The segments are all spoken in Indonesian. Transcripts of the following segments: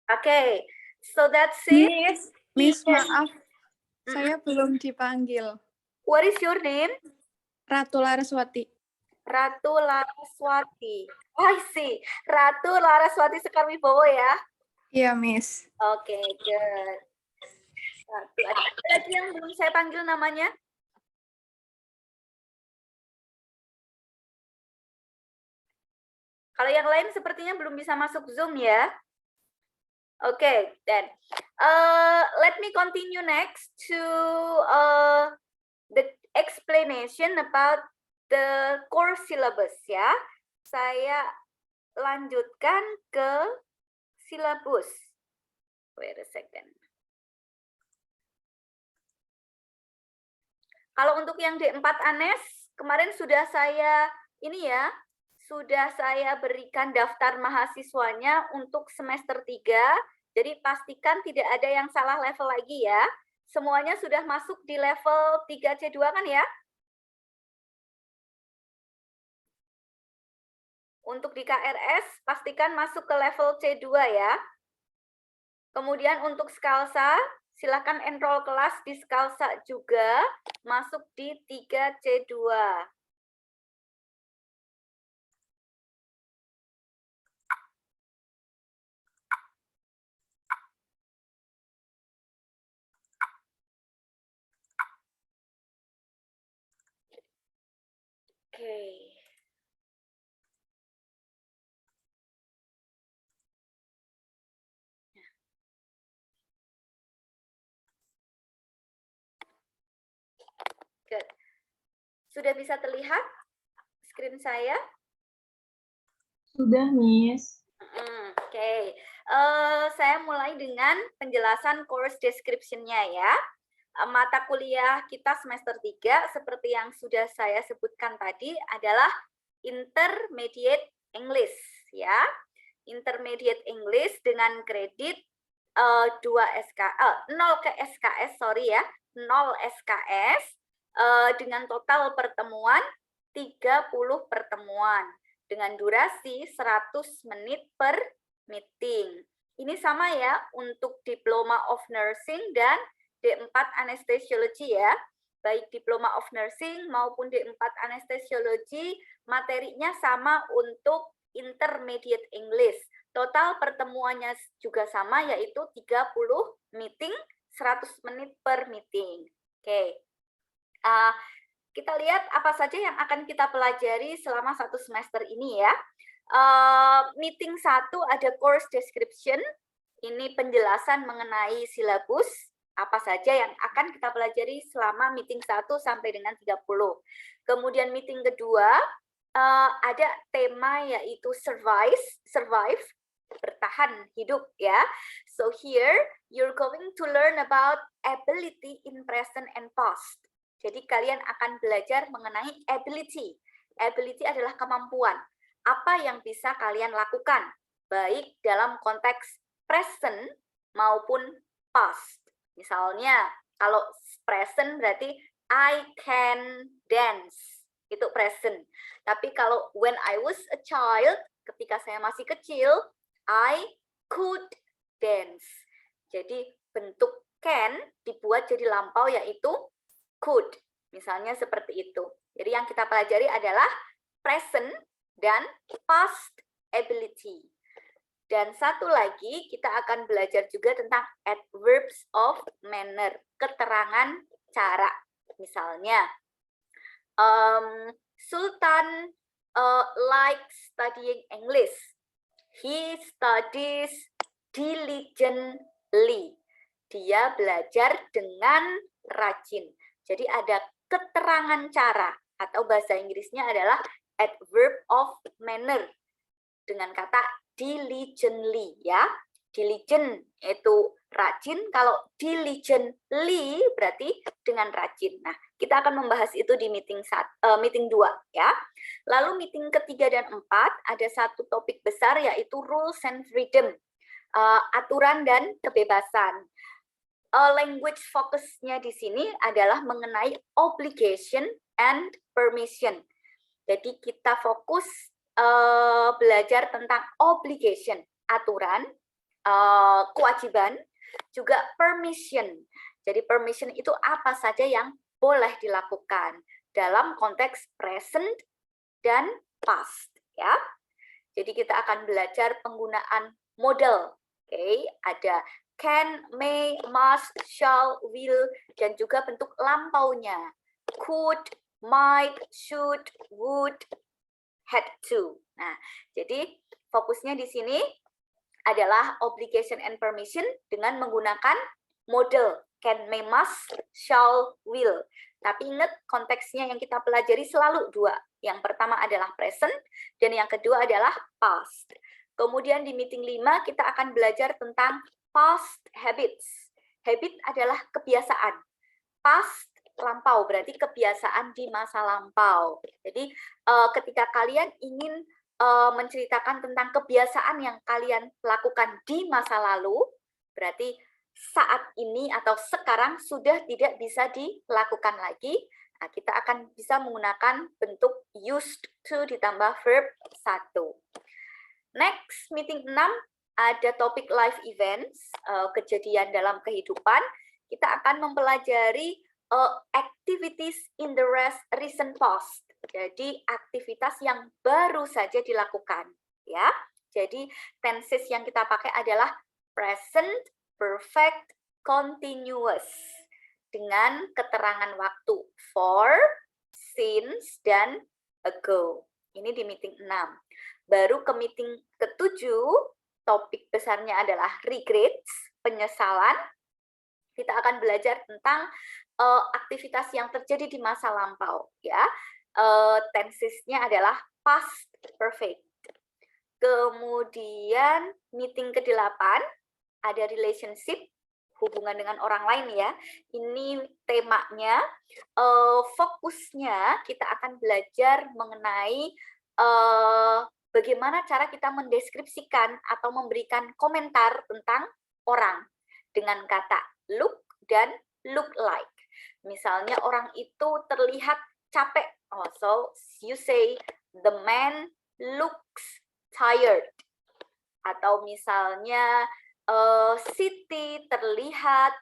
Okay, so that's it. Miss, maaf, saya belum dipanggil. What is your name? Ratu Laraswati. Ratu Laraswati. Oh, I see. Ratu Laraswati Sekarwibowo ya? Iya, Miss. Oke, good. Ratu. Ada lagi yang belum saya panggil namanya? Kalau yang lain sepertinya belum bisa masuk Zoom ya. Okay, then let me continue next to the explanation about the core syllabus ya. Saya lanjutkan ke silabus. Wait a second. Kalau untuk yang D4 Anes, kemarin sudah saya berikan daftar mahasiswanya untuk semester 3. Jadi pastikan tidak ada yang salah level lagi ya. Semuanya sudah masuk di level 3C2 kan ya? Untuk di KRS, pastikan masuk ke level C2 ya. Kemudian untuk Skalsa, silakan enroll kelas di Skalsa juga, masuk di 3C2. Oke. Good. Sudah bisa terlihat screen saya? Sudah, Miss. Oke. Saya mulai dengan penjelasan course description-nya ya. Mata kuliah kita semester 3 seperti yang sudah saya sebutkan tadi adalah Intermediate English ya. Intermediate English dengan kredit 0 ke SKS, sorry ya. 0 SKS dengan total pertemuan 30 pertemuan dengan durasi 100 menit per meeting. Ini sama ya untuk Diploma of Nursing dan D4 Anesthesiology ya. Baik Diploma of Nursing maupun D4 Anesthesiology materinya sama untuk Intermediate English. Total pertemuannya juga sama yaitu 30 meeting, 100 menit per meeting. Oke. Kita lihat apa saja yang akan kita pelajari selama 1 semester ini ya. Meeting 1 ada course description. Ini penjelasan mengenai silabus. Apa saja yang akan kita pelajari selama meeting 1 sampai dengan 30. Kemudian meeting kedua, ada tema yaitu survive, bertahan hidup ya. So here, you're going to learn about ability in present and past. Jadi kalian akan belajar mengenai ability. Ability adalah kemampuan. Apa yang bisa kalian lakukan, baik dalam konteks present maupun past. Misalnya, kalau present berarti I can dance. Itu present. Tapi kalau when I was a child, ketika saya masih kecil, I could dance. Jadi bentuk can dibuat jadi lampau yaitu could, misalnya seperti itu. Jadi yang kita pelajari adalah present dan past ability. Dan satu lagi kita akan belajar juga tentang adverbs of manner, keterangan cara. Misalnya, Sultan likes studying English. He studies diligently. Dia belajar dengan rajin. Jadi ada keterangan cara atau bahasa Inggrisnya adalah adverb of manner dengan kata diligently ya. Diligent itu rajin, kalau diligently berarti dengan rajin. Nah, kita akan membahas itu di meeting 2 ya. Lalu meeting ketiga dan 4 ada satu topik besar yaitu rules and freedom. Aturan dan kebebasan. Language fokusnya di sini adalah mengenai obligation and permission. Jadi kita fokus belajar tentang obligation, aturan, kewajiban, juga permission. Jadi permission itu apa saja yang boleh dilakukan dalam konteks present dan past, ya. Jadi kita akan belajar penggunaan model. Oke, ada can, may, must, shall, will, dan juga bentuk lampaunya. Could, might, should, would, had to. Nah, jadi fokusnya di sini adalah obligation and permission dengan menggunakan model can, may, must, shall, will. Tapi ingat konteksnya yang kita pelajari selalu dua. Yang pertama adalah present dan yang kedua adalah past. Kemudian di meeting 5 kita akan belajar tentang past habits. Habit adalah kebiasaan. Past lampau berarti kebiasaan di masa lampau. Jadi ketika kalian ingin menceritakan tentang kebiasaan yang kalian lakukan di masa lalu, berarti saat ini atau sekarang sudah tidak bisa dilakukan lagi. Nah, kita akan bisa menggunakan bentuk used to ditambah verb 1. Next, meeting 6 ada topik life events, kejadian dalam kehidupan. Kita akan mempelajari activities in the recent past. Jadi aktivitas yang baru saja dilakukan, ya. Jadi tenses yang kita pakai adalah present, perfect, continuous dengan keterangan waktu for, since, dan ago. Ini di meeting 6. Baru ke meeting ke-7, topik besarnya adalah regrets, penyesalan. Kita akan belajar tentang aktivitas yang terjadi di masa lampau, ya. Tensesnya adalah past perfect. Kemudian meeting ke-8 ada relationship, hubungan dengan orang lain, ya. Ini temanya, fokusnya kita akan belajar mengenai bagaimana cara kita mendeskripsikan atau memberikan komentar tentang orang dengan kata look dan look like. Misalnya orang itu terlihat capek. Oh, so you say the man looks tired. Atau misalnya Siti terlihat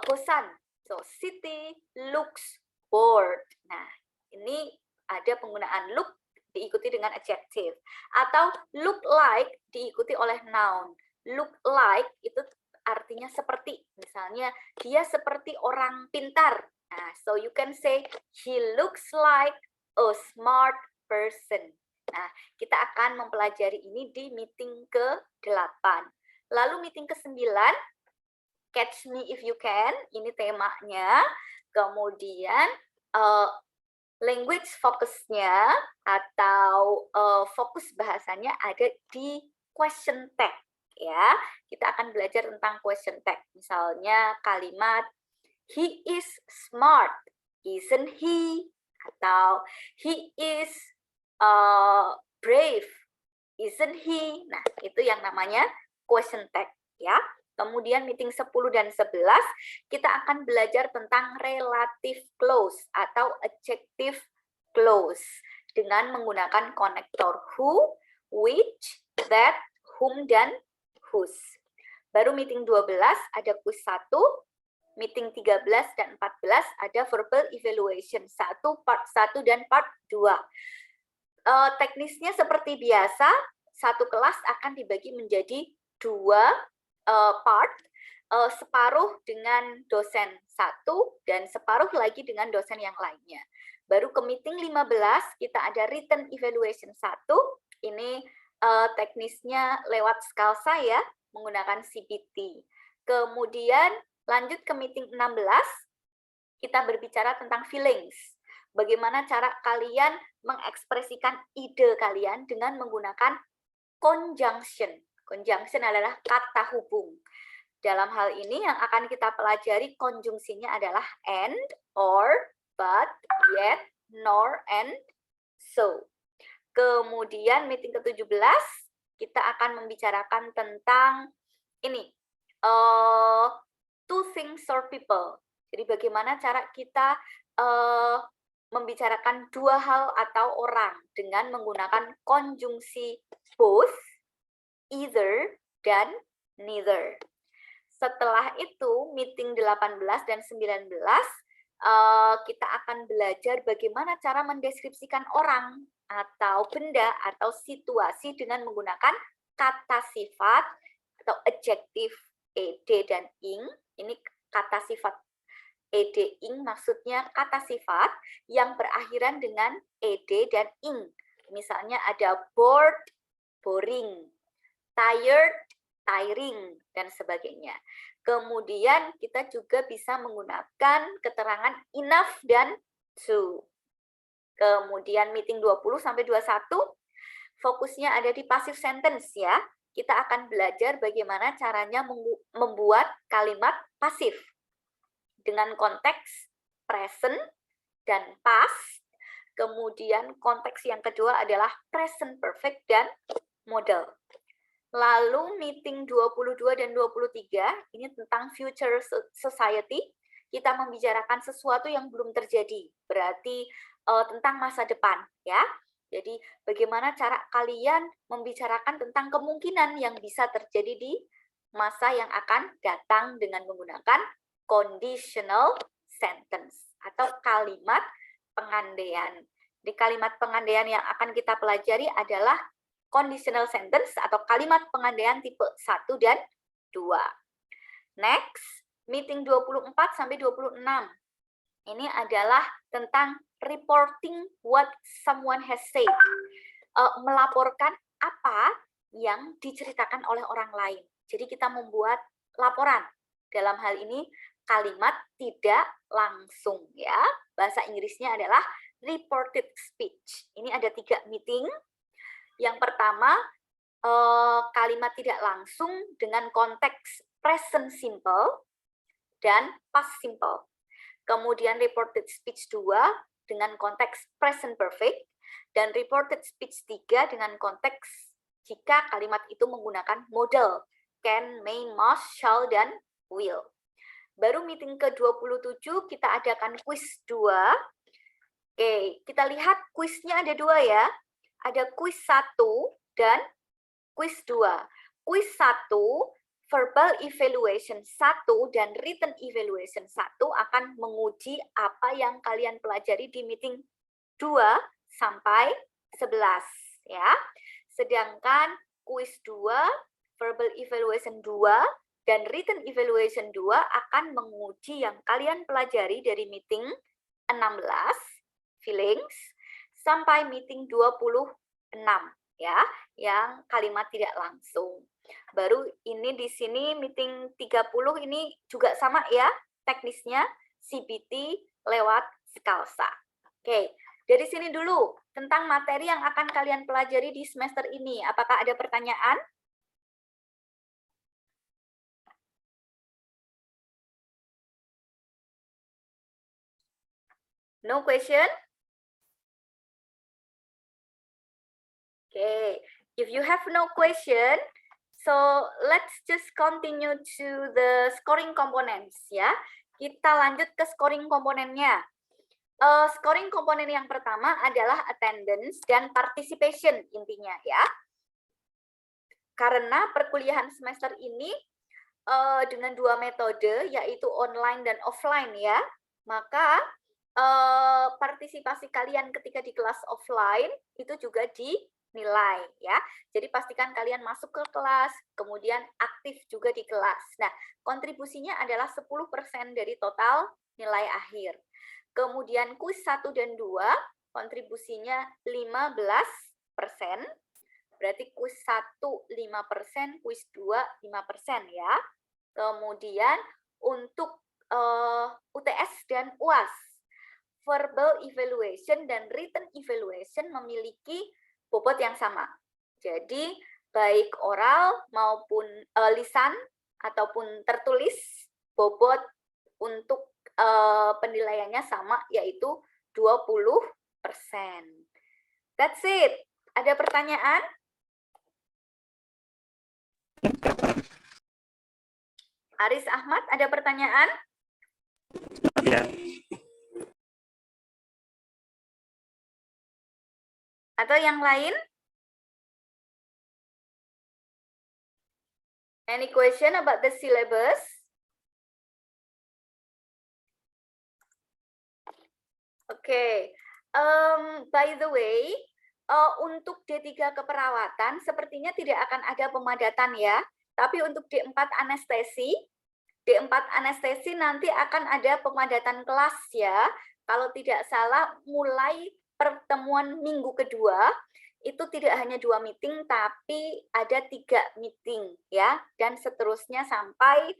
bosan. So Siti looks bored. Nah, ini ada penggunaan look diikuti dengan adjective. Atau look like diikuti oleh noun. Look like itu artinya seperti, misalnya dia seperti orang pintar. Nah, so you can say he looks like a smart person. Nah, kita akan mempelajari ini di meeting ke-8. Lalu meeting ke-9, catch me if you can, ini temanya. Kemudian language fokusnya atau fokus bahasanya ada di question tag. Ya, kita akan belajar tentang question tag. Misalnya kalimat he is smart, isn't he? Atau he is brave, isn't he? Nah, itu yang namanya question tag, ya. Kemudian meeting 10 dan 11 kita akan belajar tentang relative clause atau adjective clause dengan menggunakan konektor who, which, that, whom, dan whose. Baru meeting 12 ada quiz 1, meeting 13 dan 14 ada verbal evaluation 1, part 1 dan part 2. Teknisnya seperti biasa, satu kelas akan dibagi menjadi 2 part, separuh dengan dosen 1 dan separuh lagi dengan dosen yang lainnya. Baru ke meeting 15 kita ada written evaluation 1, ini teknisnya lewat Scalsa, ya, menggunakan CPT. Kemudian lanjut ke meeting 16, kita berbicara tentang feelings. Bagaimana cara kalian mengekspresikan ide kalian dengan menggunakan conjunction. Conjunction adalah kata hubung. Dalam hal ini yang akan kita pelajari konjungsinya adalah and, or, but, yet, nor, and, so. Kemudian meeting ke-17 kita akan membicarakan tentang ini, two things or people. Jadi bagaimana cara kita membicarakan dua hal atau orang dengan menggunakan konjungsi both, either, dan neither. Setelah itu, meeting 18 dan 19, kita akan belajar bagaimana cara mendeskripsikan orang atau benda atau situasi dengan menggunakan kata sifat atau adjektif ed dan ing. Ini kata sifat ed ing maksudnya kata sifat yang berakhiran dengan ed dan ing. Misalnya ada bored, boring, tired, tiring, dan sebagainya. Kemudian kita juga bisa menggunakan keterangan enough dan to. Kemudian meeting 20 sampai 21 fokusnya ada di passive sentence ya. Kita akan belajar bagaimana caranya membuat kalimat pasif dengan konteks present dan past. Kemudian konteks yang kedua adalah present perfect dan model. Lalu meeting 22 dan 23, ini tentang future society. Kita membicarakan sesuatu yang belum terjadi, berarti tentang masa depan, ya. Jadi bagaimana cara kalian membicarakan tentang kemungkinan yang bisa terjadi di masa yang akan datang dengan menggunakan conditional sentence atau kalimat pengandaian. Di kalimat pengandaian yang akan kita pelajari adalah conditional sentence atau kalimat pengandaian tipe 1 dan 2. Next, meeting 24 sampai 26. Ini adalah tentang reporting what someone has said. Melaporkan apa yang diceritakan oleh orang lain. Jadi kita membuat laporan. Dalam hal ini kalimat tidak langsung ya. Bahasa Inggrisnya adalah reported speech. Ini ada 3 meeting. Yang pertama, kalimat tidak langsung dengan konteks present simple dan past simple. Kemudian reported speech 2 dengan konteks present perfect, dan reported speech 3 dengan konteks jika kalimat itu menggunakan model can, may, must, shall, dan will. Baru meeting ke-27 kita adakan quiz 2. Oke, kita lihat kuisnya ada 2 ya. Ada quiz 1 dan quiz 2. Quiz 1, verbal evaluation 1 dan written evaluation 1 akan menguji apa yang kalian pelajari di meeting 2 sampai 11 ya. Sedangkan quiz 2, verbal evaluation 2 dan written evaluation 2 akan menguji yang kalian pelajari dari meeting 16 feelings sampai meeting 26 ya, yang kalimat tidak langsung. Baru ini di sini meeting 30 ini juga sama ya, teknisnya CBT lewat Scalsa. Oke, dari sini dulu tentang materi yang akan kalian pelajari di semester ini. Apakah ada pertanyaan? No question? Okay, if you have no question, so let's just continue to the scoring components ya. Kita lanjut ke scoring komponennya. Scoring komponen yang pertama adalah attendance dan participation intinya ya. Karena perkuliahan semester ini dengan 2 metode yaitu online dan offline ya, maka partisipasi kalian ketika di kelas offline itu juga dinilai ya. Jadi pastikan kalian masuk ke kelas, kemudian aktif juga di kelas. Nah, kontribusinya adalah 10% dari total nilai akhir. Kemudian kuis 1 dan 2 kontribusinya 15%. Berarti kuis 1 5%, kuis 2 5% ya. Kemudian untuk UTS dan UAS, verbal evaluation dan written evaluation memiliki bobot yang sama. Jadi baik oral maupun lisan ataupun tertulis, bobot untuk penilaiannya sama, yaitu 20%. That's it. Ada pertanyaan? Aris Ahmad, ada pertanyaan? Ya. Atau yang lain? Any question about the syllabus? Oke, by the way, untuk D3 keperawatan sepertinya tidak akan ada pemadatan ya, tapi untuk D4 anestesi nanti akan ada pemadatan kelas ya. Kalau tidak salah mulai pertemuan minggu kedua itu tidak hanya 2 meeting tapi ada 3 meeting ya, dan seterusnya sampai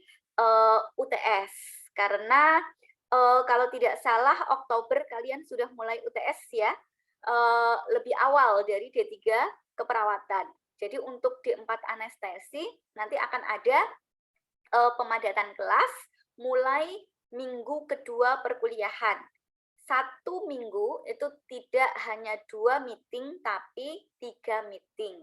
UTS. Karena kalau tidak salah Oktober kalian sudah mulai UTS ya, lebih awal dari D3 keperawatan. Jadi untuk D4 anestesi nanti akan ada pemadatan kelas mulai minggu kedua perkuliahan. 1 minggu itu tidak hanya 2 meeting tapi 3 meeting.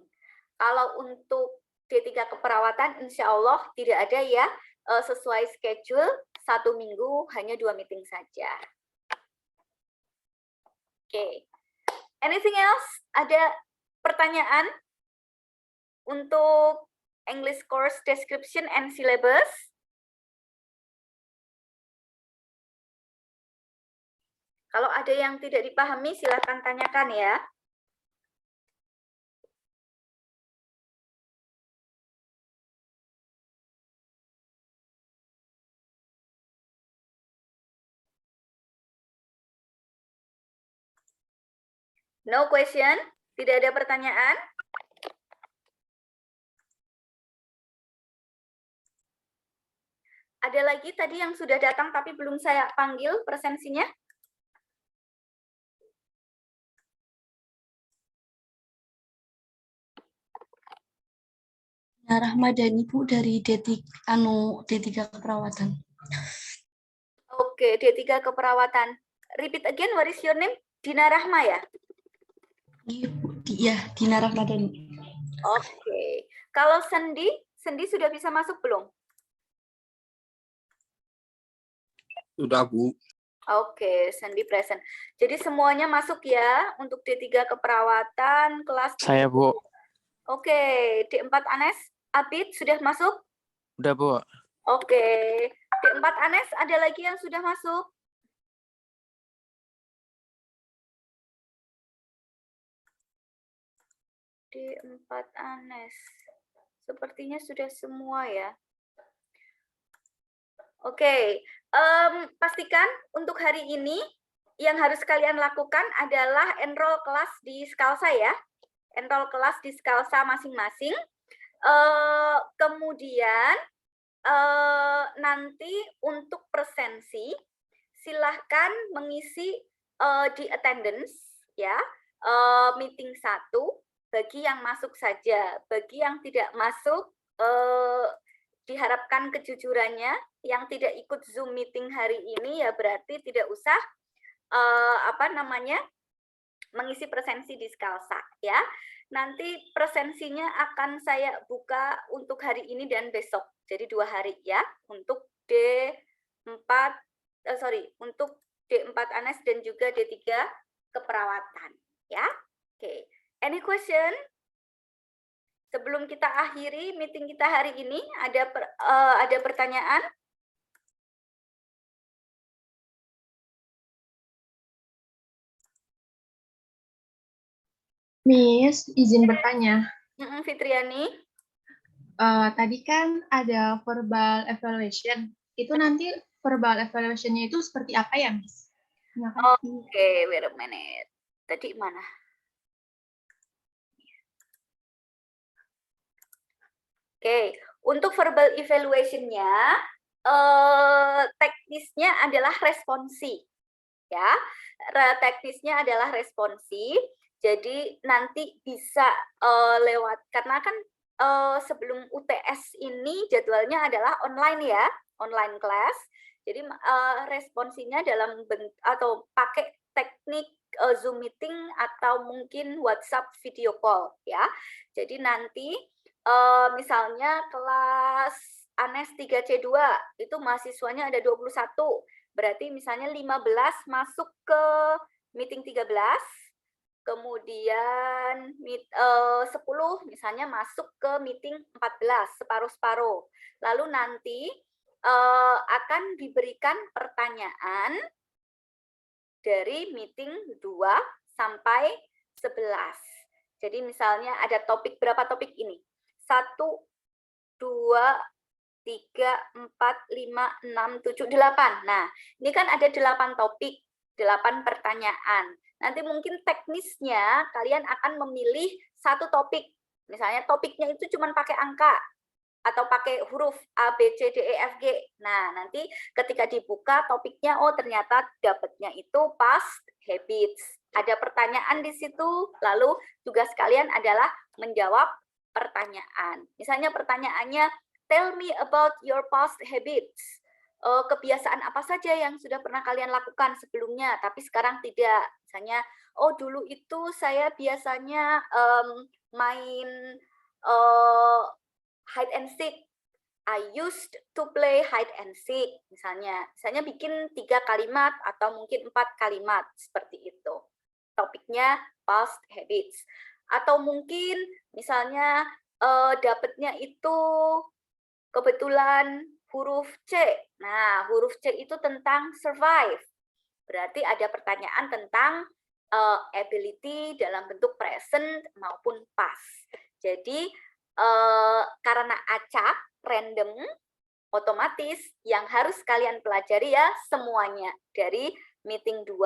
Kalau untuk D3 keperawatan insya Allah tidak ada ya, sesuai schedule 1 minggu hanya 2 meeting saja. Oke. Anything else? Ada pertanyaan untuk English course description and syllabus? Kalau ada yang tidak dipahami, silakan tanyakan ya. No question? Tidak ada pertanyaan? Ada lagi tadi yang sudah datang tapi belum saya panggil presensinya? Rahmadani Bu dari D3 keperawatan. Oke, D3 keperawatan. Repeat again, what is your name? Dina Rahma ya? Iya Bu, Dina Rahmadani. Oke. Kalau Sendi sudah bisa masuk belum? Sudah, Bu. Oke, Sendi present. Jadi semuanya masuk ya untuk D3 keperawatan kelas. Saya, Bu. Oke, D4 Anes, Abid sudah masuk? Udah, Bu. Oke, D4 Anes ada lagi yang sudah masuk? D4 Anes. Sepertinya sudah semua ya. Oke, pastikan untuk hari ini yang harus kalian lakukan adalah enroll kelas di Skalsa ya. Enroll kelas di Skalsa masing-masing. Kemudian nanti untuk presensi silahkan mengisi di attendance ya, meeting 1 bagi yang masuk saja, bagi yang tidak masuk diharapkan kejujurannya. Yang tidak ikut Zoom meeting hari ini ya berarti tidak usah mengisi presensi di Skalsa ya. Nanti presensinya akan saya buka untuk hari ini dan besok. Jadi 2 hari ya untuk untuk D4 Anes dan juga D3 keperawatan ya. Oke. Any question? Sebelum kita akhiri meeting kita hari ini, ada pertanyaan? Miss, izin bertanya. Fitriani? Tadi kan ada verbal evaluation. Itu nanti verbal evaluation-nya itu seperti apa ya, Miss? Oke, wait a minute. Tadi mana? Oke, untuk verbal evaluation-nya, teknisnya adalah responsi. Ya, teknisnya adalah responsi. Jadi nanti bisa lewat, karena kan sebelum UTS ini jadwalnya adalah online ya, online class. Jadi responsinya dalam atau pakai teknik Zoom meeting atau mungkin WhatsApp video call ya. Jadi nanti misalnya kelas Anes 3C2 itu mahasiswanya ada 21. Berarti misalnya 15 masuk ke meeting 13, kemudian 10 misalnya masuk ke meeting 14, separuh-separuh. Lalu nanti akan diberikan pertanyaan dari meeting 2 sampai 11. Jadi misalnya ada topik, berapa topik ini? 1, 2, 3, 4, 5, 6, 7, 8. Nah, ini kan ada 8 topik, 8 pertanyaan. Nanti mungkin teknisnya kalian akan memilih satu topik. Misalnya topiknya itu cuma pakai angka atau pakai huruf A, B, C, D, E, F, G. Nah, nanti ketika dibuka topiknya, oh ternyata dapatnya itu past habits. Ada pertanyaan di situ, lalu tugas kalian adalah menjawab pertanyaan. Misalnya pertanyaannya, tell me about your past habits. Kebiasaan apa saja yang sudah pernah kalian lakukan sebelumnya, tapi sekarang tidak. Misalnya, oh dulu itu saya biasanya main hide and seek. I used to play hide and seek. Misalnya bikin 3 kalimat atau mungkin 4 kalimat seperti itu. Topiknya past habits. Atau mungkin misalnya dapatnya itu kebetulan huruf C. Nah, huruf C itu tentang survive. Berarti ada pertanyaan tentang ability dalam bentuk present maupun past. Jadi, karena acak, random, otomatis yang harus kalian pelajari ya semuanya. Dari meeting 2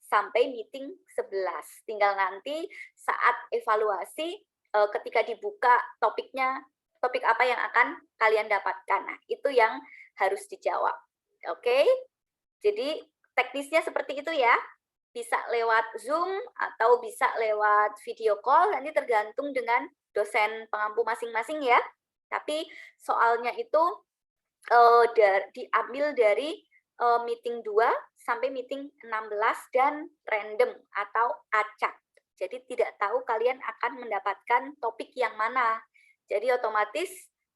sampai meeting 11. Tinggal nanti saat evaluasi, ketika dibuka topiknya, topik apa yang akan kalian dapatkan. Nah, itu yang harus dijawab. Oke? Jadi, teknisnya seperti itu ya. Bisa lewat Zoom atau bisa lewat video call, nanti tergantung dengan dosen pengampu masing-masing ya. Tapi soalnya itu diambil dari meeting 2 sampai meeting 16 dan random atau acak. Jadi tidak tahu kalian akan mendapatkan topik yang mana. Jadi otomatis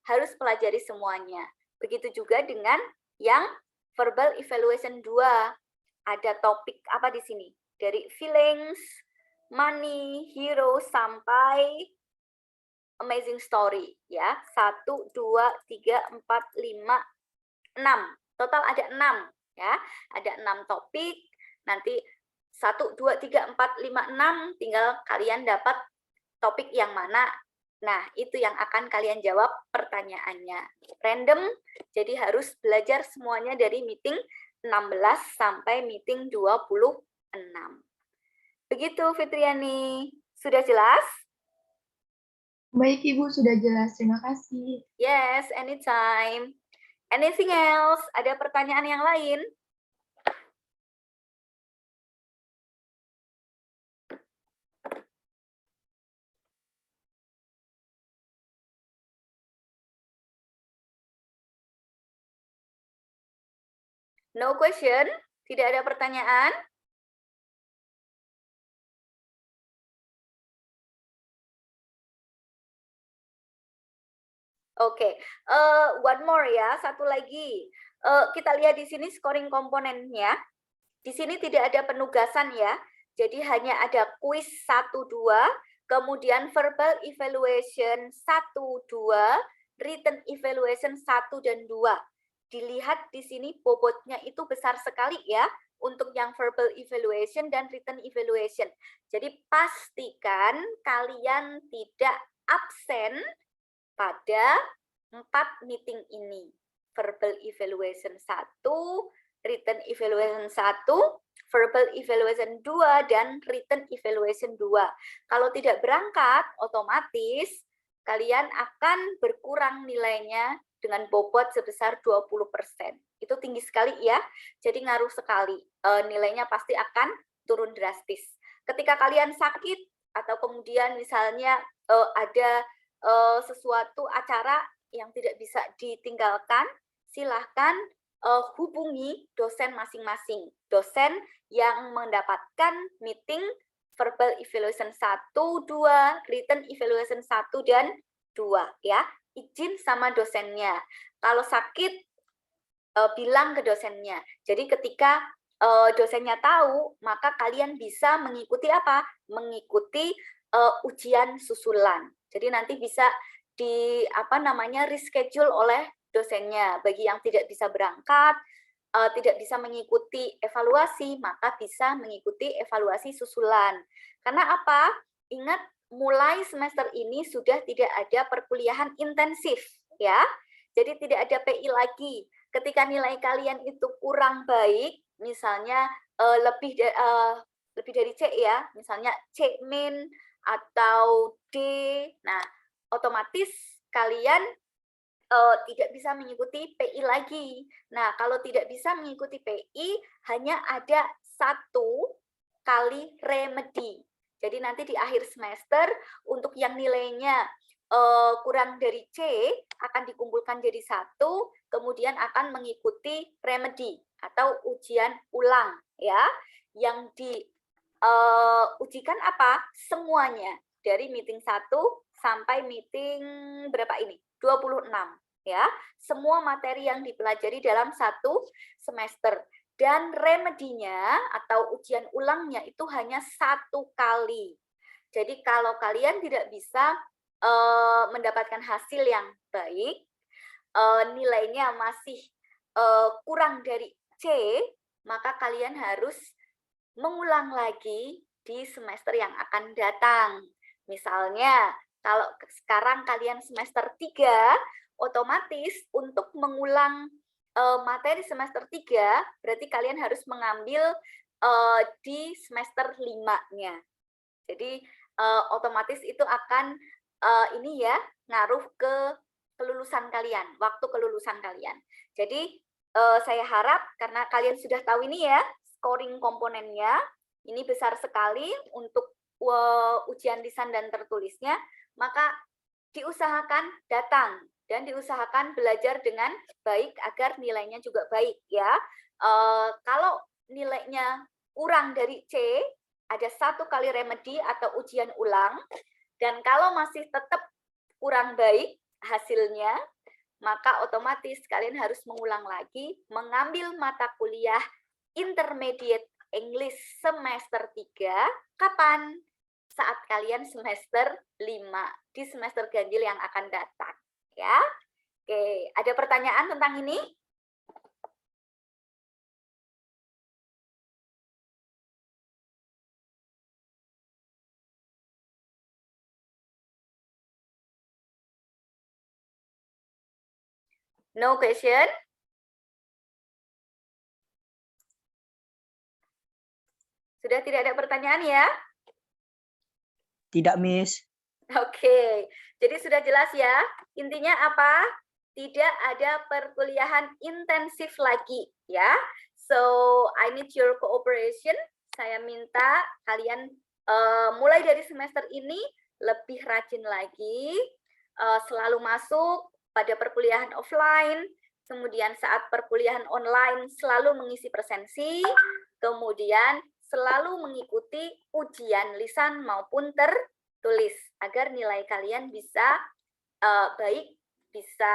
harus pelajari semuanya. Begitu juga dengan yang verbal evaluation 2. Ada topik apa di sini? Dari feelings, money, hero, sampai amazing story. Ya, 1, 2, 3, 4, 5, 6. Total ada 6. Ya, ada 6 topik. Nanti 1, 2, 3, 4, 5, 6. Tinggal kalian dapat topik yang mana. Nah, itu yang akan kalian jawab pertanyaannya. Random, jadi harus belajar semuanya dari meeting 16 sampai meeting 26. Begitu, Fitriani. Sudah jelas? Baik, Ibu, sudah jelas. Terima kasih. Yes, anytime. Anything else? Ada pertanyaan yang lain? No question? Tidak ada pertanyaan? Oke, one more ya, satu lagi. Kita lihat di sini scoring komponennya. Di sini tidak ada penugasan ya, jadi hanya ada kuis 1, 2, kemudian verbal evaluation 1, 2, written evaluation 1 dan 2. Dilihat di sini bobotnya itu besar sekali ya, untuk yang verbal evaluation dan written evaluation. Jadi pastikan kalian tidak absen pada 4 meeting ini. Verbal evaluation 1, written evaluation 1, verbal evaluation 2, dan written evaluation 2. Kalau tidak berangkat, otomatis kalian akan berkurang nilainya dengan bobot sebesar 20%. Itu tinggi sekali ya, jadi ngaruh sekali. Nilainya pasti akan turun drastis. Ketika kalian sakit, atau kemudian misalnya ada sesuatu acara yang tidak bisa ditinggalkan, silahkan hubungi dosen masing-masing. Dosen yang mendapatkan meeting verbal evaluation 1, 2, written evaluation 1 dan 2 ya. Izin sama dosennya. Kalau sakit bilang ke dosennya. Jadi ketika dosennya tahu, maka kalian bisa mengikuti apa? Mengikuti ujian susulan. Jadi nanti bisa reschedule oleh dosennya. Bagi yang tidak bisa berangkat, tidak bisa mengikuti evaluasi, maka bisa mengikuti evaluasi susulan. Karena apa? Ingat, mulai semester ini sudah tidak ada perkuliahan intensif, ya. Jadi tidak ada PI lagi. Ketika nilai kalian itu kurang baik, misalnya lebih dari C ya, misalnya C min atau D, nah otomatis kalian tidak bisa mengikuti PI lagi. Nah, kalau tidak bisa mengikuti PI, hanya ada 1 kali remedi. Jadi nanti di akhir semester, untuk yang nilainya kurang dari C, akan dikumpulkan jadi 1, kemudian akan mengikuti remedi atau ujian ulang. Ya, yang diujikan apa? Semuanya, dari meeting 1 sampai meeting berapa ini? 26 ya. Semua materi yang dipelajari dalam 1 semester, dan remedinya atau ujian ulangnya itu hanya 1 kali. Jadi kalau kalian tidak bisa mendapatkan hasil yang baik, nilainya masih kurang dari C, maka kalian harus mengulang lagi di semester yang akan datang. Misalnya kalau sekarang kalian semester 3, otomatis untuk mengulang materi semester 3, berarti kalian harus mengambil di semester 5-nya. Jadi otomatis itu akan ngaruh ke kelulusan kalian, waktu kelulusan kalian. Jadi saya harap karena kalian sudah tahu ini ya, scoring komponennya, ini besar sekali untuk ujian lisan dan tertulisnya, maka diusahakan datang dan diusahakan belajar dengan baik agar nilainya juga baik ya. Kalau nilainya kurang dari C, ada 1 kali remedi atau ujian ulang, dan kalau masih tetap kurang baik hasilnya, maka otomatis kalian harus mengulang lagi, mengambil mata kuliah Intermediate English semester 3, kapan? Saat kalian semester 5, di semester ganjil yang akan datang. Ya, oke. Ada pertanyaan tentang ini? No question? Sudah tidak ada pertanyaan ya? Tidak, Miss. Oke, jadi sudah jelas ya. Intinya apa? Tidak ada perkuliahan intensif lagi ya. So, I need your cooperation. Saya minta kalian mulai dari semester ini lebih rajin lagi, selalu masuk pada perkuliahan offline, kemudian saat perkuliahan online selalu mengisi presensi, kemudian selalu mengikuti ujian lisan maupun tertulis agar nilai kalian bisa baik, bisa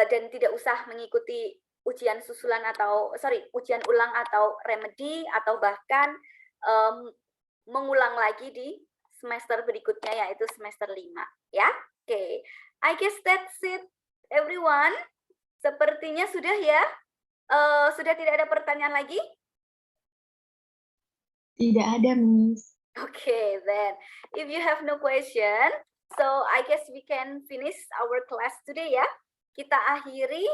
dan tidak usah mengikuti ujian susulan atau ujian ulang atau remedi, atau bahkan mengulang lagi di semester berikutnya yaitu semester 5 ya. Oke, I guess that's it everyone. Sepertinya sudah ya. Sudah tidak ada pertanyaan lagi? Tidak ada, Miss. Okay, then if you have no question, so I guess we can finish our class today ya. Kita akhiri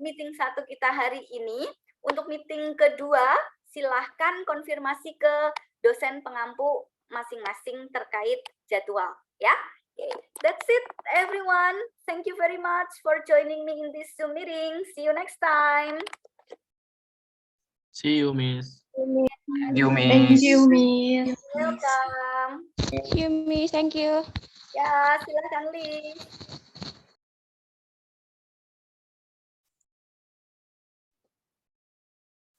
meeting 1 kita hari ini. Untuk meeting kedua, silahkan konfirmasi ke dosen pengampu masing-masing terkait jadwal ya. Okay, that's it everyone. Thank you very much for joining me in this Zoom meeting. See you next time. See you, Miss. Thank you, Miss. Thank you, Miss. Welcome. Thank you, Miss. Thank you. Ya, silakan Liz.